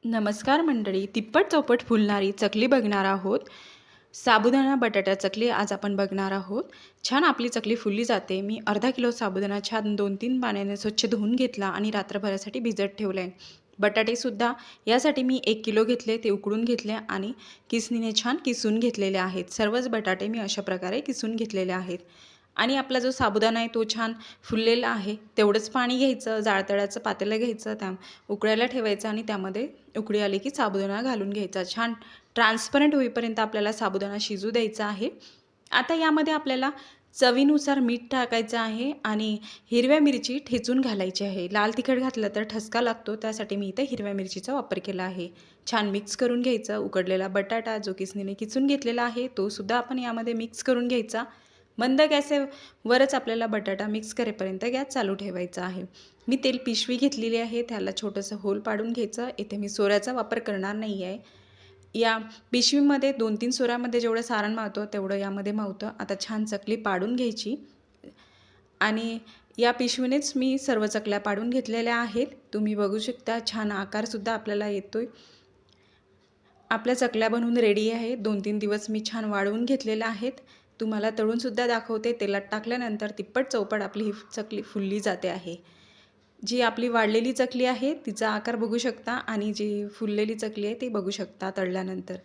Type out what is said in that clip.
नमस्कार मंडळी, तिप्पट चौपट फुलणारी चकली बघणार आहोत. साबुदाणा बटाटा चकली आज आपण बघणार आहोत. छान आपली चकली फुलली जाते. मी अर्धा किलो साबुदाणा छान 2-3 पाण्याने स्वच्छ धुवून घेतला आणि रात्रभरासाठी भिजत ठेवला आहे. बटाटेसुद्धा यासाठी मी 1 किलो घेतले, ते उकडून घेतले आणि किसणीने छान किसून घेतलेले आहेत. सर्वच बटाटे मी अशा प्रकारे किसून घेतलेले आहेत. आणि आपला जो साबुदाणा आहे तो छान फुललेला आहे. तेवढंच पाणी घ्यायचं, जाळतळ्याचं पातेलं घ्यायचं, त्या उकळायला ठेवायचं आणि त्यामध्ये उकळी आली की साबुदाणा घालून घ्यायचा. छान ट्रान्सपरंट होईपर्यंत आपल्याला साबुदाणा शिजू द्यायचा आहे. आता यामध्ये आपल्याला चवीनुसार मीठ टाकायचं आहे आणि हिरव्या मिरची ठेचून घालायची आहे. लाल तिखट घातलं तर ठसका लागतो, त्यासाठी मी इथे हिरव्या मिरचीचा वापर केला आहे. छान मिक्स करून घ्यायचं. उकडलेला बटाटा जो किसणीने किसून घेतलेला आहे तो सुद्धा आपण यामध्ये मिक्स करून घ्यायचा. मंद गॅसवरच आपल्याला बटाटा मिक्स करेपर्यंत गॅस चालू ठेवायचा आहे. मी तेल पिशवी घेतलेली आहे, त्याला छोटंसं होल पाडून घ्यायचं. इथे मी सोऱ्याचा वापर करणार नाही आहे. या पिशवीमध्ये 2-3 सोऱ्यामध्ये जेवढं सारण मावतं तेवढं यामध्ये मावतं. आता छान चकली पाडून घ्यायची आणि या पिशवीनेच मी सर्व चकल्या पाडून घेतलेल्या आहेत. तुम्ही बघू शकता छान आकारसुद्धा आपल्याला येतोय. आपल्या चकल्या बनवून रेडी आहे. 2-3 दिवस मी छान वाळवून घेतलेल्या आहेत. तुम्हाला तळूनसुद्धा दाखवते. तेलात टाकल्यानंतर तिप्पट चौपट आपली ही चकली फुलली जाते आहे. जी आपली वाळलेली चकली आहे तिचा आकार बघू शकता आणि जी फुललेली चकली आहे ती बघू शकता तळल्यानंतर.